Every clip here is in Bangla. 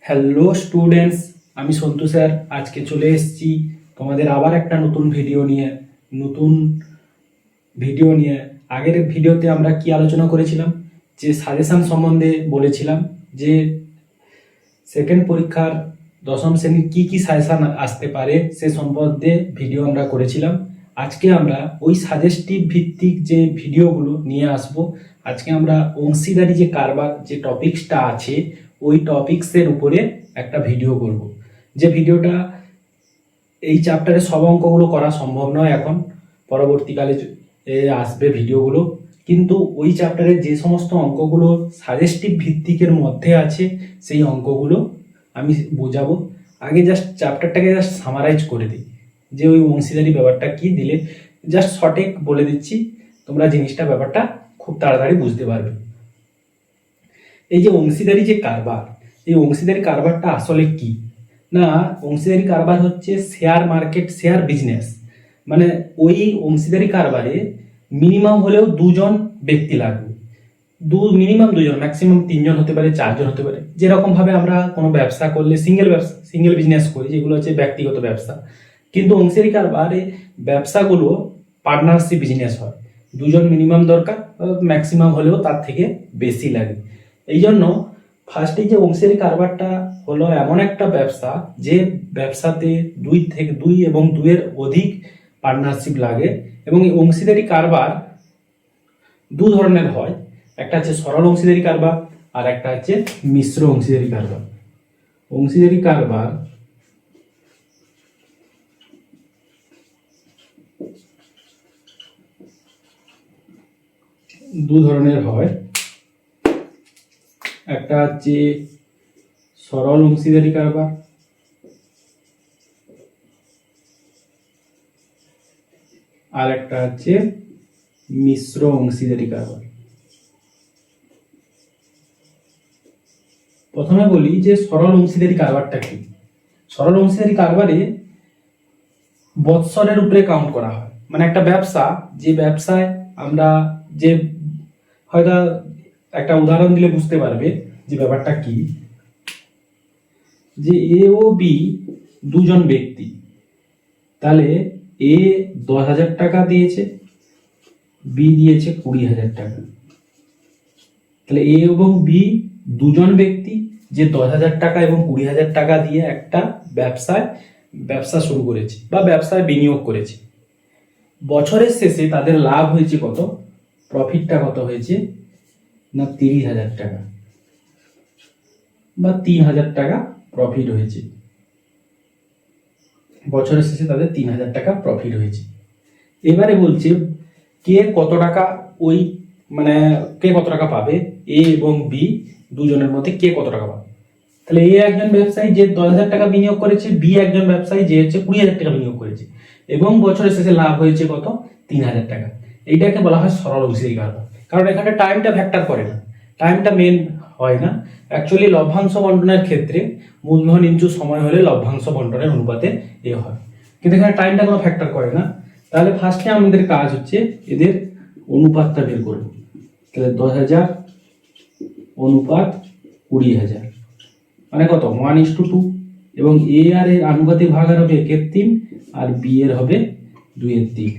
হ্যালো স্টুডেন্টস, আমি সন্তু স্যার আজকে চলে এসেছি তোমাদের আবার একটা নতুন ভিডিও নিয়ে। আগের ভিডিওতে আমরা কি আলোচনা করেছিলাম, যে সাজেশন সম্বন্ধে বলেছিলাম যে সেকেন্ড পরীক্ষার দশম শ্রেণীর কি কি সাজেশন আসতে পারে সে সম্বন্ধে ভিডিও আমরা করেছিলাম। আজকে আমরা ওই সাজেস্টিভ ভিত্তিক যে ভিডিওগুলো নিয়ে আসব। আজকে আমরা অংশীদারি যে কারবার যে টপিকসটা আছে ওই টপিকসের উপরে একটা ভিডিও করব। যে ভিডিওটা এই চ্যাপ্টারে সব অঙ্কগুলো করা সম্ভব নয়, এখন পরবর্তীকালে আসবে ভিডিওগুলো, কিন্তু ওই চ্যাপ্টারে যে সমস্ত অঙ্কগুলো সাজেস্টিভ ভিত্তিকের মধ্যে আছে সেই অঙ্কগুলো আমি বোঝাবো। আগে জাস্ট চ্যাপ্টারটাকে জাস্ট সামারাইজ করে দিই, যে ওই অংশীদারি ব্যাপারটা কি দিলে জাস্ট সঠিক বলে দিচ্ছি, তোমরা জিনিসটা ব্যাপারটা খুব তাড়াতাড়ি বুঝতে পারবে। এই যে অংশীদারি যে কারবার, এই অংশীদারি কারবারটা আসলে কি না, অংশীদারি কারবার হচ্ছে শেয়ার মার্কেট, শেয়ার বিজনেস। মানে ওই অংশীদারি কারবারে মিনিমাম হলেও দুজন ব্যক্তি লাগবে, মিনিমাম দুজন, ম্যাক্সিমাম তিনজন হতে পারে, চারজন হতে পারে। যেরকম ভাবে আমরা কোনো ব্যবসা করলে সিঙ্গেল বিজনেস করি, যেগুলো হচ্ছে ব্যক্তিগত ব্যবসা, কিন্তু অংশীদারি কারবারে ব্যবসাগুলো পার্টনারশিপ বিজনেস হয়। দুজন মিনিমাম দরকার, ম্যাক্সিমাম হলেও তার থেকে বেশি লাগে। এই জন্য ফার্স্টে যে অংশীদারি কারবারটা হলো এমন একটা ব্যবসা যে ব্যবসাতে দুই এবং দুইয়ের অধিক পার্টনারশিপ লাগে। এবং এই অংশীদারি কারবার দু ধরনের হয়, একটা হচ্ছে সরল অংশীদারি কারবার আর একটা হচ্ছে মিশ্র অংশীদারি কারবার। অংশীদারি কারবার দু ধরনের হয়, একটা হচ্ছে সরল অংশীদারি কারবার আর একটা হচ্ছে মিশ্র অংশীদারি কারবার। প্রথমে বলি যে সরল অংশীদারি কারবারটা কি। সরল অংশীদারি কারবারে বৎসরের উপরে কাউন্ট করা হয়। মানে একটা ব্যবসা, যে ব্যবসায় আমরা যে হয়তো একটা উদাহরণ দিলে বুঝতে পারবে যে ব্যাপারটা কি। যে এ ও বি দুজন ব্যক্তি, তাহলে এ 10,000 টাকা দিয়েছে, বি দিয়েছে 20,000 টাকা। তাহলে এ এবং বি দুজন ব্যক্তি যে 10,000 টাকা এবং 20,000 টাকা দিয়ে একটা ব্যবসা শুরু করেছে বা ব্যবসায় বিনিয়োগ করেছে। বছরের শেষে তাদের লাভ হয়েছে কত, প্রফিটটা কত হয়েছে না 30,000 টাকা বা 3,000 টাকা প্রফিট হয়েছে। বছরের শেষে তাদের 3,000 টাকা প্রফিট হয়েছে। এবারে বলছে কে কত টাকা কে কত টাকা পাবে, এ এবং বি দুজনের মধ্যে কে কত টাকা পাবে। তাহলে এ একজন ব্যবসায়ী যে 10,000 টাকা বিনিয়োগ করেছে, বি একজন ব্যবসায়ী যে হচ্ছে 20,000 টাকা বিনিয়োগ করেছে, এবং বছরের শেষে লাভ হয়েছে কত 3,000 টাকা। এইটাকে বলা হয় সরল অংশীদারি কারবার। কারণ এখানে টাইমটা ফ্যাক্টর করে না, টাইমটা মেন হয় না। অ্যাকচুয়ালি লভ্যাংশ বন্টনের ক্ষেত্রে মূলধন ইনটু সময় হলে লভ্যাংশ বন্টনের অনুপাতে এ হয়, কিন্তু এখানে টাইমটা কোনো ফ্যাক্টর করে না। তাহলে ফার্স্টে আমাদের কাজ হচ্ছে এদের অনুপাতটা বের করব। তাহলে 10,000 অনুপাত 20,000 মানে কত 1:2, এবং এ আর এর আনুপাতিক ভাগ হবে 1/3 আর বি এর হবে 2/3।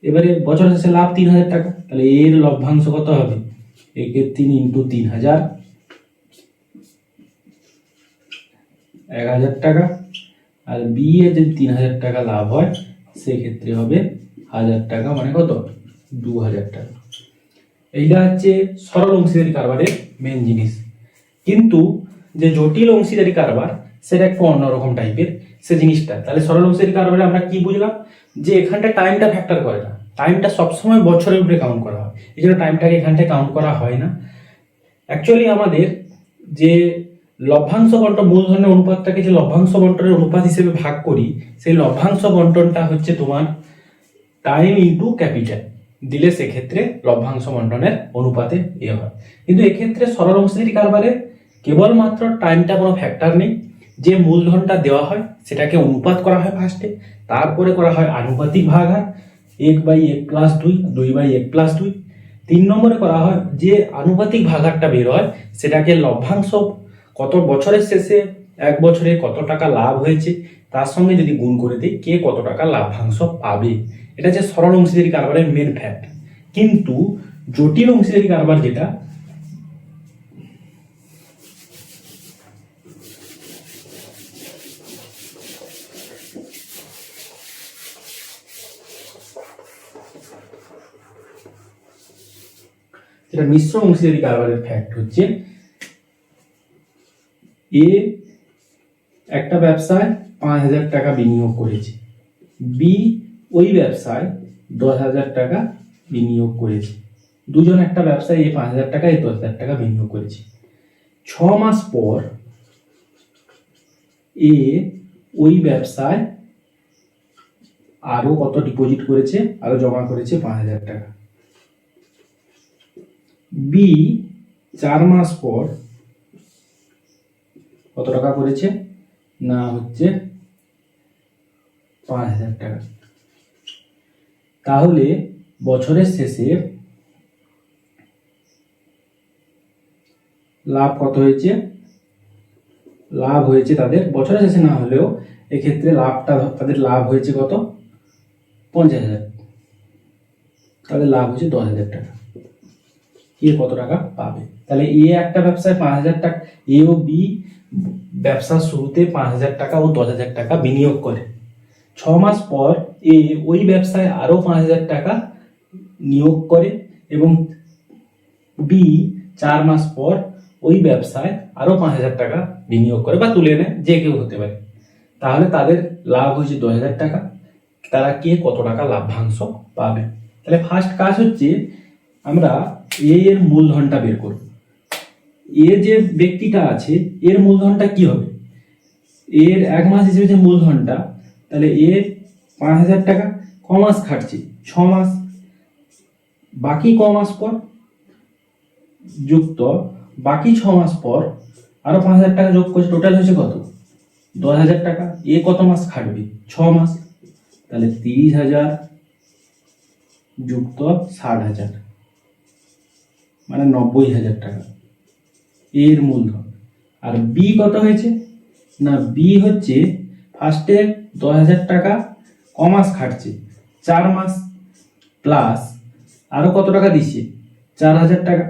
এবারে বছর শেষে লাভ 3,000 টাকা, তাহলে এর লভ্যাংশ কত হবে 1/3 ইন্টু 3,000, 1,000 টাকা। আর বি এর যদি 3,000 টাকা লাভ হয় সেক্ষেত্রে হবে 1,000 টাকা, মানে কত 2,000 টাকা। এইটা হচ্ছে সরল অংশীদারি কারবারের মেন জিনিস। কিন্তু যে জটিল অংশীদারি কারবার সেটা একটু অন্যরকম টাইপের সে জিনিসটা। তাহলে সরল অংশীদারি কারবারে আমরা কি বুঝলাম, যে এখানটা টাইমটা ফ্যাক্টর করে না, টাইমটা সবসময় বছরের উপরে কাউন্ট করা হয়, এই জন্য টাইমটাকে এখানটায় কাউন্ট করা হয় না। অ্যাকচুয়ালি আমাদের যে লভ্যাংশ বন্টন, মূলধনের অনুপাতটাকে যে লভ্যাংশ বন্টনের অনুপাত হিসেবে ভাগ করি, সেই লভ্যাংশ বন্টনটা হচ্ছে তোমার টাইম ইন্টু ক্যাপিটাল দিলে সেক্ষেত্রে লভ্যাংশ বন্টনের অনুপাতে এ হয়। কিন্তু এক্ষেত্রে সরল অংশীদারি কারবারে কেবলমাত্র টাইমটা কোনো ফ্যাক্টর নেই, যে মূলধনটা দেওয়া হয় সেটাকে অনুপাত করা হয় ফার্স্টে, তারপরে করা হয় আনুপাতিক ভাগাহার 1/1+2, 2/1+2। 3 নম্বরে করা হয় যে আনুপাতিক ভাগাহারটা বের হয় সেটাকে লভ্যাংশ কত বছরের শেষে এক বছরে কত টাকা লাভ হয়েছে তার সঙ্গে যদি গুণ করে দিই কে কত টাকা লাভ্যাংশ পাবে, এটা হচ্ছে সরল অংশীদারি কারবারের মেন ফ্যাক্ট। কিন্তু জটিল অংশীদারি কারবার যেটা, যেটা মিশ্র অংশীদারি কারবারের ফ্যাক্ট হচ্ছে এ একটা ব্যবসায় 5,000 টাকা বিনিয়োগ করেছে, বি ওই ব্যবসায় 10,000 টাকা বিনিয়োগ করেছে। দুজন একটা ব্যবসায় এ 5,000 টাকা এ 10,000 টাকা বিনিয়োগ করেছে। 6 মাস পর এ ওই ব্যবসায় আরো কত ডিপোজিট করেছে, আরো জমা করেছে 5,000 টাকা। বি 4 মাস পর কত টাকা করেছে না হচ্ছে 5,000 টাকা। তাহলে বছরের শেষে লাভ কত হয়েছে, লাভ হয়েছে তাদের বছরের শেষে না হলেও এক্ষেত্রে লাভটা তাদের লাভ হয়েছে কত 50,000, তাদের লাভ হয়েছে 10,000 টাকা। এ কত টাকা পাবে, তাহলে এ একটা ব্যবসায় 5,000 টাকা, এ ও বি ব্যবসার শুরুতে 5,000 টাকা ও 10,000 টাকা বিনিয়োগ করে। 6 মাস পর এ ওই ব্যবসায় আরো 5,000 টাকা নিয়োগ করে এবং বি 4 মাস পর ওই ব্যবসায় আরো 5,000 টাকা বিনিয়োগ করে বা তুলে নেয়, যে কেউ হতে পারে। তাহলে তাদের লাভ হয়েছে 10,000 টাকা। তারা কে কত টাকা লাভ্যাংশ পাবে। তাহলে ফার্স্ট কাজ হচ্ছে আমরা এ এর মূলধনটা বের করব। এ যে ব্যক্তিটা আছে এর মূলধনটা কি হবে, এর 1 মাস হিসেবে যে মূলধনটা, তাহলে এ 5,000 টাকা ক মাস খাটছে 6 মাস, বাকি ক মাস পর যুক্ত বাকি 6 মাস পর আরো 5,000 টাকা যোগ করছে, টোটাল হয়েছে কত 10,000 টাকা। এ কত মাস খাটবে 6 মাস, তাহলে 30,000 যুক্ত 60,000 মানে 90,000 টাকা এর মূলধন। আর বি কত হয়েছে না, বি হচ্ছে ফার্স্টে 10,000 টাকা ক মাস খাটছে 4 মাস, প্লাস আরো কত টাকা দিচ্ছে 4,000 টাকা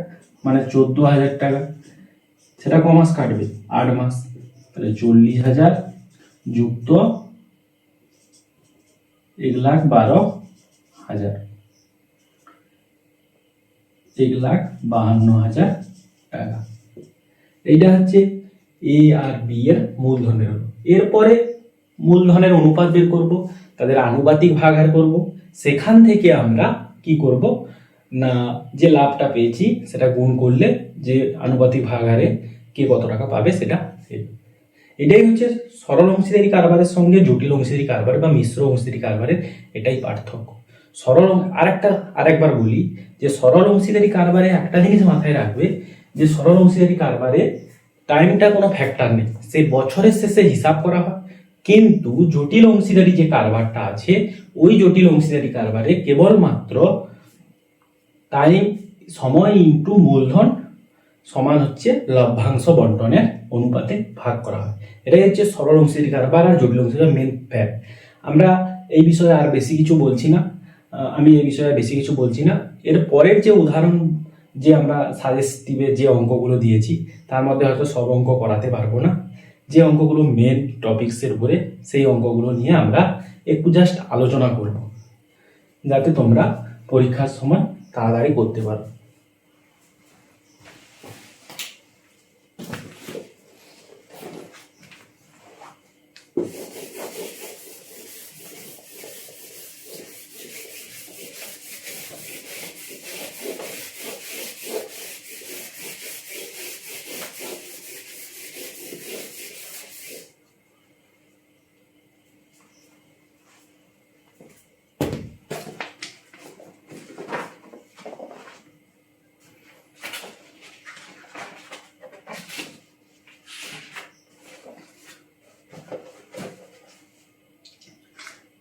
মানে 14,000 টাকা, সেটা ক মাস কাটবে 8 মাস, তাহলে 40,000 যুক্ত 1,12,000 1,52,000 টাকা। এইটা হচ্ছে এ আর বি এর মূলধন বের হলো। এরপরে মূলধনের অনুপাত বের করব, তাদের আনুপাতিক ভাগাহার করব। সেখান থেকে আমরা কি করব না, যে লাভটা পেয়েছি সেটা গুণ করলে যে আনুপাতিক ভাগাহারে কে কত টাকা পাবে সেটা। এটাই হচ্ছে সরল অংশীদারি কারবারের সঙ্গে জটিল অংশীদারি কারবার বা মিশ্র অংশীদারি কারবারের এটাই পার্থক্য। আরেকবার বলি যে সরল অংশীদারি কারবারে একটা জিনিস মাথায় রাখবে যে সরল অংশীদারি কারবারে টাইমটা কোনো ফ্যাক্টর নেই, সেই বছরের শেষে হিসাব করা হয়। কিন্তু জটিল অংশীদারি যে কারবারটা আছে ওই জটিল অংশীদারি কারবারে কেবলমাত্র টাইম সময় ইনটু মূলধন সমান হচ্ছে লভ্যাংশ বন্টনের অনুপাতে ভাগ করা হয়। এটাই হচ্ছে সরল অংশীদারি কারবার আর জটিল অংশীদারি মেন ফ্যাক্ট। আমরা এই বিষয়ে আর বেশি কিছু বলছি না, আমি এই বিষয়ে বেশি কিছু বলছি না। এর পরের যে উদাহরণ যে আমরা সাজেস্টিভে যে অঙ্কগুলো দিয়েছি তার মধ্যে হয়তো সব অঙ্ক করাতে পারবো না, যে অঙ্কগুলো মেন টপিকসের উপরে সেই অঙ্কগুলো নিয়ে আমরা একটু জাস্ট আলোচনা করব, যাতে তোমরা পরীক্ষার সময় তাড়াতাড়ি করতে পারো।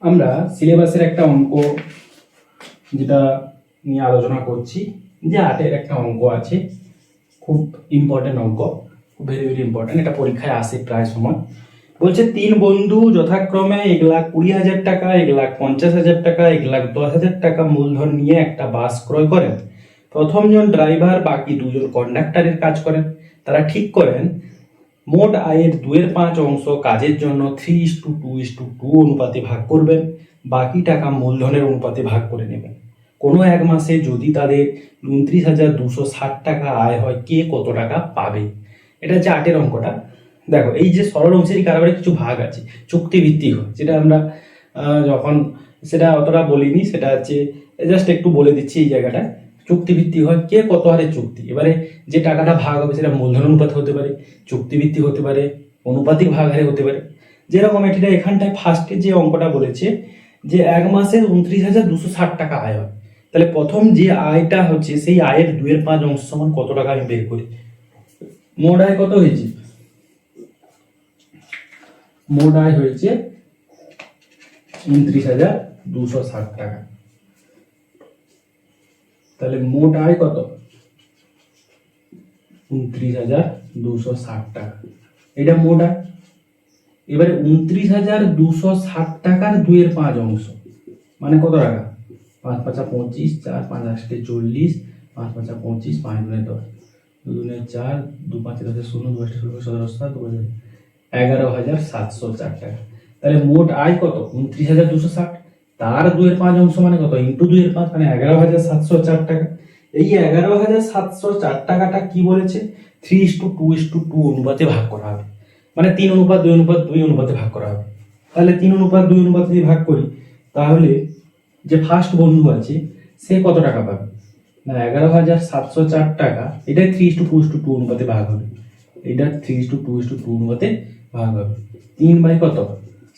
আমরা সিলেবাসের একটা অঙ্ক যেটা নিয়ে আলোচনা করছি, যে 8-এর একটা অঙ্ক আছে, খুব ইম্পর্টেন্ট অঙ্ক। ভেরি ভেরি ইম্পর্টেন্ট, এটা পরীক্ষায় আসে প্রায় সময়। বলছে 3 বন্ধু যথাক্রমে 1,20,000 টাকা, 1,50,000 টাকা, 1,10,000 টাকা মূলধন নিয়ে একটা বাস ক্রয় করেন। প্রথম জন ড্রাইভার, বাকি 2 জন কন্ডাক্টরের কাজ করেন। তারা ঠিক করেন মোট আয়ের 2/5 অংশ কাজের জন্য 3:2:2 অনুপাতে ভাগ করবেন, বাকি টাকা মূলধনের অনুপাতে ভাগ করে নেবেন। কোনো এক মাসে যদি তাদের 29,260 টাকা আয় হয়, কে কত টাকা পাবে? এটা হচ্ছে 8-এর অঙ্কটা। দেখো, এই যে সরল অংশেরই কারবারে কিছু ভাগ আছে, চুক্তিভিত্তিক হয়, যেটা আমরা যখন সেটা অতটা বলিনি, সেটা হচ্ছে জাস্ট একটু বলে দিচ্ছি এই জায়গাটা। চুক্তিভিত্তিক হয়, কে কত হারে চুক্তি। এবারে যে টাকাটা ভাগ হবে সেটা মূলধন অনুপাতে হতে পারে, চুক্তিভিত্তিক হতে পারে, অনুপাতিক ভাগ হারে হতে পারে। যেরকম এটা এখানটায় ফার্স্টে যে অঙ্কটা বলেছে যে এক মাসে 29,260 টাকা আয় হয়, তাহলে প্রথম যে আয়টা হচ্ছে সেই আয়ের 2/5 অংশ সমান কত টাকা আমি বের করি। মোট আয় কত হয়েছে? মোট আয় হয়েছে 29,260 টাকা। তাহলে মোট আয় কত? 29,260 টাকা, এটা মোট আয়। এবারে 29,260 টাকার 2/5 অংশ মানে কত টাকা? 5 5 25, 4 5 8 40, 5 5 25, 5 9 10, 2 2 4, 2 5 10 0, 2 8 16, 17 7, 11,704 টাকা। তাহলে মোট আয় কত? 29,260, তার 2/5 অংশ মানে কত? ইন্টু 2/5 মানে 11,704 টাকা। এই 11,704 টাকাটা কি বলেছে? 3:2:2 অনুপাতে ভাগ করা হবে, মানে 3:2:2 অনুপাতে ভাগ করা হবে। তাহলে 3:2 অনুপাতে যদি ভাগ করি, তাহলে যে ফার্স্ট বন্ধু আছে সে কত টাকা পাবে? না, 11,704 টাকা, এটা 3:2:2 অনুপাতে ভাগ হবে, এটা 3:2:2 অনুপাতে ভাগ হবে। 3 কত?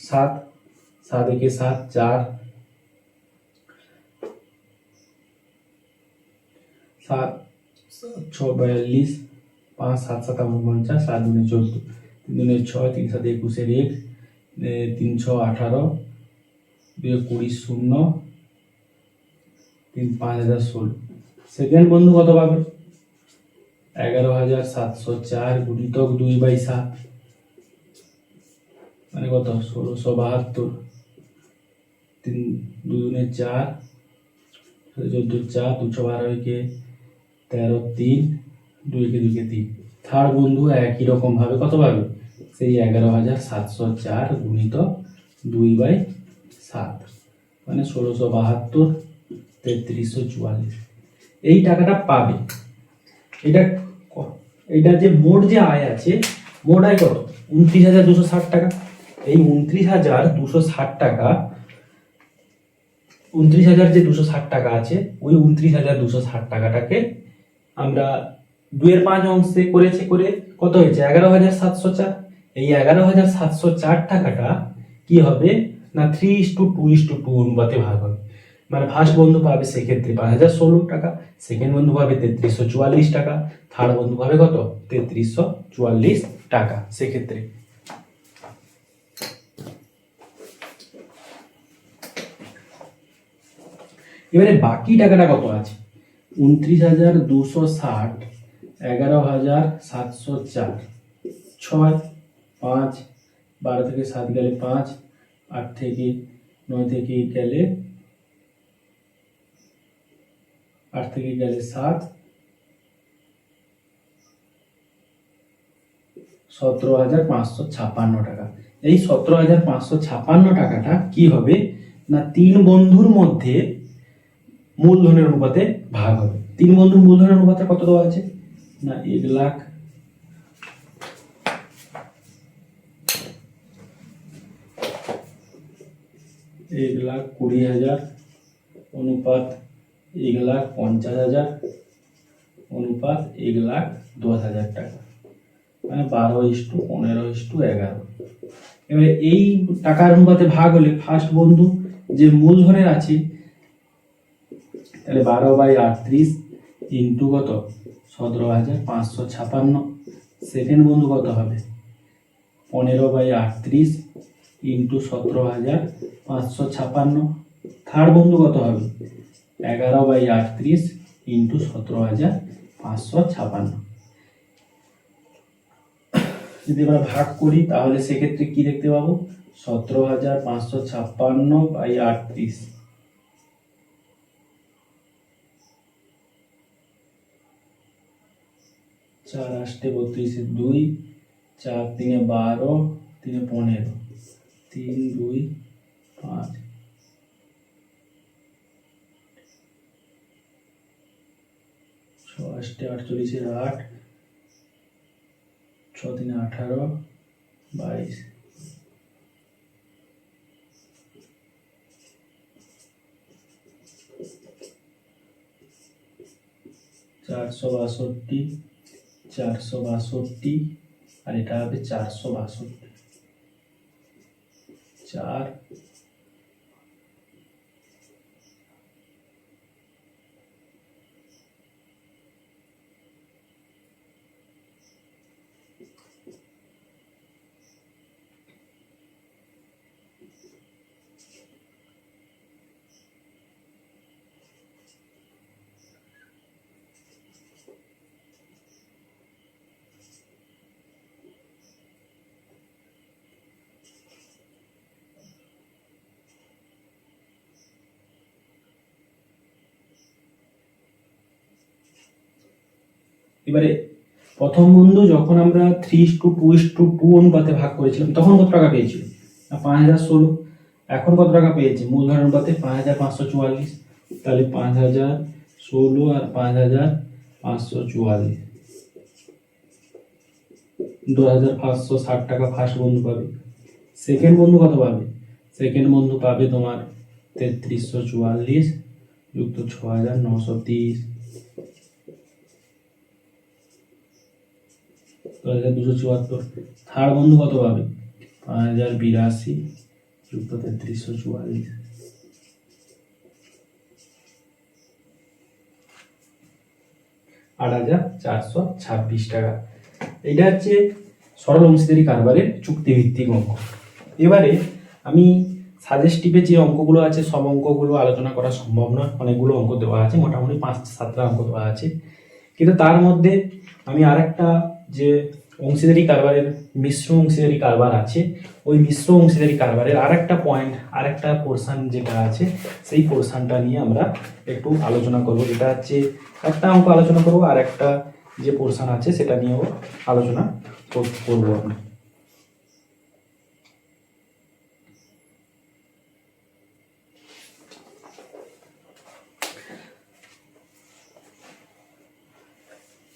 7, 7 একে 7, 4, 7 6 42, 5 7 7 49, 7 2 14, 3 2 6, 3 7 21, 3 6 18, 2 20 0, 3 5 16। সেকেন্ড বন্ধু কত পাবে? 11,704 গুণিতক 2/7 মানে কত? 1,672, 3 2 4, 14 4, 2 6 12 কে 13 3, 2 কে 2 কে 3। থার্ড বন্ধু একই রকম ভাবে কত পাবে? সেই 11,704 গুণিতক 2/7 মানে 1,672, 3,344। এই টাকাটা পাবে। এটা যে মোট যে আয় আছে, মোট আয় কত? 29,260 টাকা। এই 29,260 টাকা, 29,000 যে 260 টাকা আছে, ওই 29,260 টাকাটাকে আমরা 2/5 অংশে করেছে, করে কত হয়েছে? 11,704। এই 11,704 টাকাটা কি হবে? না 3:2:2 অনুপাতে ভাগ হবে। মানে ফার্স্ট বন্ধু পাবে সেক্ষেত্রে 5,016 টাকা, সেকেন্ড বন্ধু পাবে 3,344 টাকা, থার্ড বন্ধু পাবে কত? 3,344 টাকা সেক্ষেত্রে। এবারে বাকি টাকাটা কত আছে? 29,260, 11,704, 6 5, 12 থেকে 7 গেলে 5, 8 থেকে 9 থেকে গেলে 8 থেকে গেলে 7, 17,556 টাকা। এই 17,556 টাকাটা কি হবে? না 3 বন্ধুর মধ্যে মূলধনের অনুপাতে ভাগ হবে। 3 বন্ধুর মূলধনের অনুপাতে কত দেওয়া আছে? না 1,20,000 অনুপাত 1,50,000 অনুপাত 1,10,000 টাকা, মানে 12:15:11। এবারে এই টাকার অনুপাতে ভাগ হলে ফার্স্ট বন্ধু যে মূলধনের আছে, তাহলে 12/38 ইন্টু কত? 17,556। সেকেন্ড বন্ধু কত হবে? 15/38 ইন্টু 17,556। থার্ড বন্ধু কত হবে? 11/38 ইন্টু 17,556। যদি আমরা ভাগ করি তাহলে সেক্ষেত্রে কি দেখতে পাবো, 17,556/38। 4 8 32 2, 4 3 12, 3 15, 3 2 5, 6 8 48 8, 6 3 18, 22, 462, 462, আর এটা হবে 462, 4। এবারে প্রথম বন্ধু যখন আমরা 3:2:2 অনুপাতে ভাগ করেছিলাম তখন কত টাকা পেয়েছিল, 5016। এখন কত টাকা পেয়েছে, মূলধন অনুপাতে 5544। তাহলে 5016 আর 5544, 2560 টাকা ফার্স্ট বন্ধু পাবে। সেকেন্ড বন্ধু কত পাবে, সেকেন্ড বন্ধু পাবে তোমার 3344 যুক্ত 6930, 2274। থার্ড বন্ধু কত পাবে, 5082 যুক্ত 3344, 8426 টাকা। এটা হচ্ছে সরল অংশীদারি কারবারের চুক্তিভিত্তিক অঙ্ক। এবারে আমি সাজেস্টিভে যে অঙ্কগুলো আছে সব অঙ্কগুলো আলোচনা করা সম্ভব নয়, অনেকগুলো অঙ্ক দেওয়া আছে, মোটামুটি 5-7টা অঙ্ক দেওয়া আছে। কিন্তু তার মধ্যে আমি আরেকটা যে অংশীদারি কারবারের মিশ্র অংশীদারি কারবার আছে, ওই মিশ্র অংশীদারি কারবারের আরেকটা পয়েন্ট, আরেকটা পোর্শন যেটা আছে সেই পোর্শনটা নিয়ে আমরা একটু আলোচনা করব। যেটা হচ্ছে একটা অঙ্ক আলোচনা করব, আর একটা যে পোর্শন আছে সেটা নিয়েও আলোচনা করবো আমরা।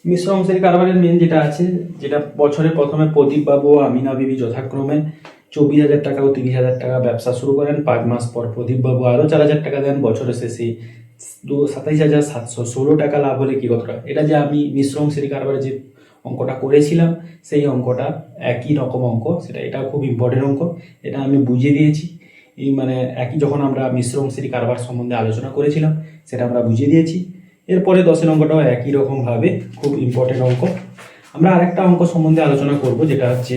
মিশ্র অংশীদারি কারবারের মেন যেটা আছে, যেটা বছরের প্রথমে প্রদীপ বাবু ও আমিনা বিবি যথাক্রমে 24,000 টাকা ও 30,000 টাকা ব্যবসা শুরু করেন। 5 মাস পর প্রদীপ বাবু আরো 4,000 টাকা দেন। বছরের শেষে 27,716 টাকা লাভ হলে কি কত টাকা। এটা যে আমি মিশ্র অংশীদারি কারবারের যে অঙ্কটা করেছিলাম সেই অঙ্কটা একই রকম অঙ্ক, সেটা এটা খুব ইম্পর্টেন্ট অঙ্ক। এটা আমি বুঝিয়ে দিয়েছি, মানে একই যখন আমরা মিশ্র অংশীদারি কারবার সম্বন্ধে আলোচনা করেছিলাম সেটা আমরা বুঝিয়ে দিয়েছি। এরপরে 10 অঙ্কটাও একই রকম ভাবে খুব ইম্পর্টেন্ট অঙ্ক। আমরা আরেকটা অঙ্ক সম্বন্ধে আলোচনা করব, যেটা হচ্ছে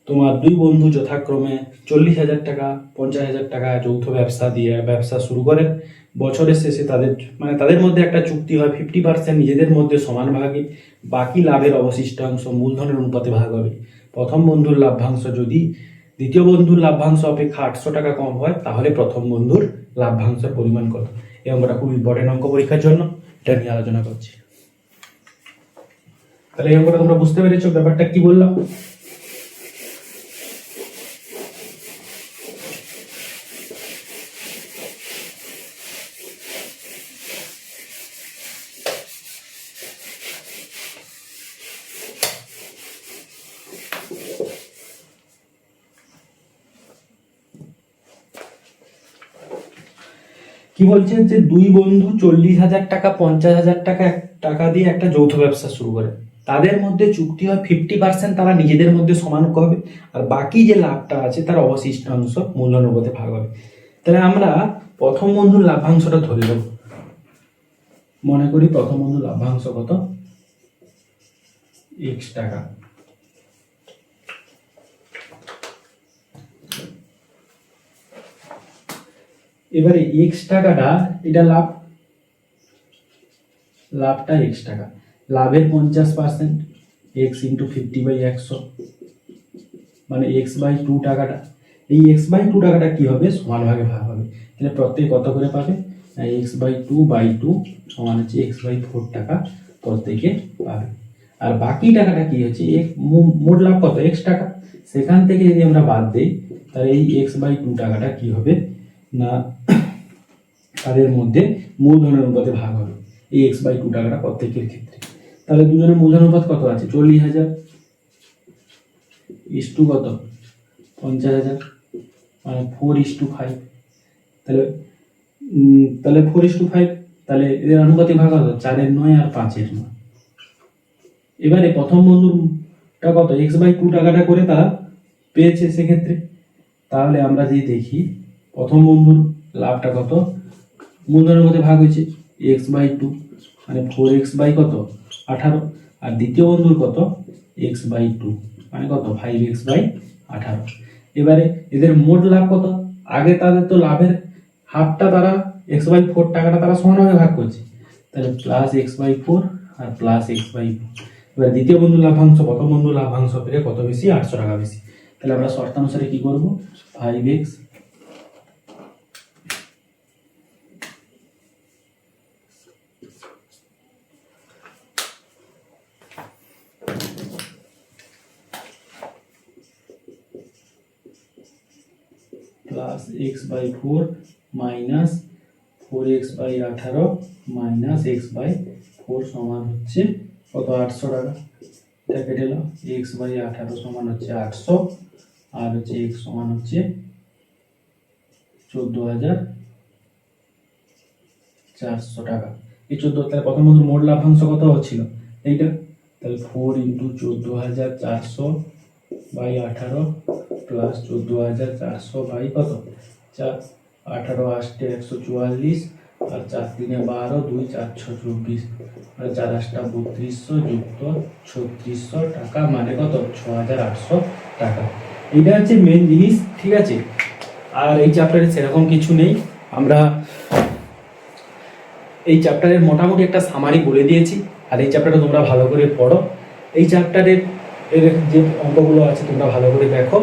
তোমার দুই বন্ধু যথাক্রমে 40,000 টাকা 50,000 টাকা যৌথ ব্যবসা দিয়ে ব্যবসা শুরু করেন। বছরের শেষে তাদের মধ্যে একটা চুক্তি হয়, 50% নিজেদের মধ্যে সমান ভাগে, বাকি লাভের অবশিষ্টাংশ মূলধনের অনুপাতে ভাগ হবে। প্রথম বন্ধুর লাভ্যাংশ যদি দ্বিতীয় বন্ধুর লাভ্যাংশ অপেক্ষা 800 টাকা কম হয় তাহলে প্রথম বন্ধুর লাভ্যাংশের পরিমাণ কত। এই অঙ্কটা খুব ইম্পর্টেন্ট অঙ্ক পরীক্ষার জন্য, এটা নিয়ে আলোচনা করছি। তাহলে এই অঙ্কটা তোমরা বুঝতে পেরেছো ব্যাপারটা কি বললাম। কি বলছে যে দুই বন্ধু 40,000 টাকা 50,000 টাকা দিয়ে একটা যৌথ ব্যবসা শুরু করে। তাদের মধ্যে চুক্তি হয় 50% তারা নিজেদের মধ্যে সমান হবে, আর বাকি যে লাভটা আছে তার অবশিষ্টাংশ মূলধনের উপরে ভাগ হবে। তাহলে আমরা প্রথম বন্ধুর লাভ্যাংশটা ধরে নেব। মনে করি প্রথম বন্ধুর লাভ্যাংশ কত, x টাকা। এবারে x টাকাটা, এটা লাভটা x টাকা, লাভের 50% x × 50/100 মানে x/2 টাকাটা, এই x/2 টাকাটা কি হবে, সমান ভাগে ভাগ হবে। তাহলে প্রত্যেকে কত করে পাবে, x/2/2 সমান হচ্ছে x/4 টাকা প্রত্যেকে পাবে। আর বাকি টাকাটা কি হচ্ছে, মোট লাভ কত, x টাকা, সেখান থেকে যদি আমরা বাদ দেই তাহলে এই x/2 টাকাটা কি হবে না, তাদের মধ্যে মূলধনের অনুপাতে ভাগ হবে এই x/2 টাকাটা প্রত্যেকের ক্ষেত্রে। তাহলে দুজনের মূলধন অনুপাত কত আছে, 40,000 ইস্টু কত, 50,000, মানে 4:5। তাহলে 4:5, তাহলে এদের আনুপাতিক ভাগ কত, 4-এর 9 আর 5-এর 9। এবারে প্রথম বন্ধুটা কত, x/2 টাকাটা করে তারা পেয়েছে সেক্ষেত্রে। তাহলে আমরা যদি দেখি প্রথম বন্ধুর লাভটা কত, মূলধনের মধ্যে ভাগ হয়েছে x/2, মানে 4x কত 18, আর দ্বিতীয় বন্ধুর কত x/2 মানে কত 5x/18। এবারে এদের মোট লাভ কত, আগে তাদের তো লাভের হাফটা তারা x/4 টাকাটা তারা সমানভাবে ভাগ করছে, তাহলে প্লাস x/4 আর প্লাস x/4। এবার দ্বিতীয় বন্ধুর লাভাংশ প্রথম বন্ধুর লাভাংশ থেকে কত বেশি, 800 টাকা বেশি। তাহলে আমরা শর্তানুসারে কি করব, 5x plus x/4 minus 4x/18 minus x/4 সমান হচ্ছে কত, 800 টাকা। এটা কেটে নাও, x/18 সমান হচ্ছে 800, আর হচ্ছে x সমান হচ্ছে 14,400 টাকা। এই 14, তাহলে প্রথম বন্ধুর মোট লাভাংশ কত হচ্ছিল এইটা, তাহলে 4 × 14,400/18 প্লাস 14,400 বাই কত 4, 18 8 144, আর 4 3 12, 2 4 6 24, আর 4 8 3200 যুক্ত 3600 টাকা, মানে কত 6,800 টাকা। এইটা হচ্ছে মেন জিনিস, ঠিক আছে। আর এই চ্যাপ্টারে সেরকম কিছু নেই, আমরা এই চ্যাপ্টারের মোটামুটি একটা সামারি বলে দিয়েছি। আর এই চ্যাপ্টারটা তোমরা ভালো করে পড়ো, এই চ্যাপ্টারের যে অঙ্কগুলো আছে তোমরা ভালো করে দেখো।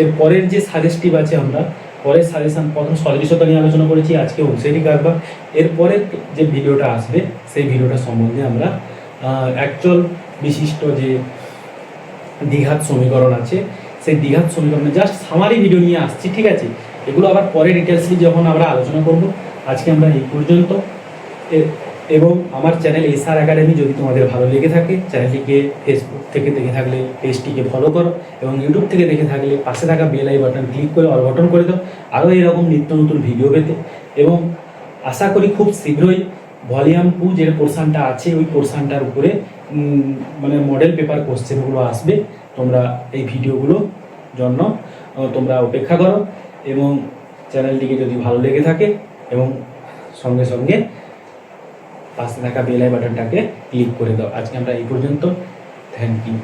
এর পরের যে সাজেস্টিভ আছে, আমরা পরের সাজেশন প্রথম সদৃশতা নিয়ে আলোচনা করেছি, আজকে অংশেরই কারবার। এর পরের যে ভিডিওটা আসবে সেই ভিডিওটা সম্বন্ধে আমরা অ্যাকচুয়াল বিশিষ্ট যে দ্বিঘাত সমীকরণ আছে সেই দ্বিঘাত সমীকরণে জাস্ট সামারি ভিডিও নিয়ে আসছি, ঠিক আছে। এগুলো আবার পরে ডিটেলসলি যখন আমরা আলোচনা করব। আজকে আমরা এই পর্যন্ত। এবং আমার চ্যানেল এসআর একাডেমি যদি তোমাদের ভালো লেগে থাকে, চ্যানেলটিকে ফেসবুক থেকে দেখে থাকলে পেজটিকে ফলো করো, এবং ইউটিউব থেকে দেখে থাকলে পাশে থাকা বেল আই বাটন ক্লিক করে অল বাটন করে দাও আরও এরকম নিত্য নতুন ভিডিও পেতে। এবং আশা করি খুব শীঘ্রই ভলিউম 2 যে পোর্শনটা আছে ওই পোর্শনটার উপরে মানে মডেল পেপার কোশ্চেনগুলো আসবে। তোমরা এই ভিডিওগুলো জন্য তোমরা অপেক্ষা করো, এবং চ্যানেলটিকে যদি ভালো লেগে থাকে এবং সঙ্গে সঙ্গে পাশে থাকা বেল আই বাটনটাকে ক্লিক করে দাও। আজকে আমরা এই পর্যন্ত, থ্যাংক ইউ।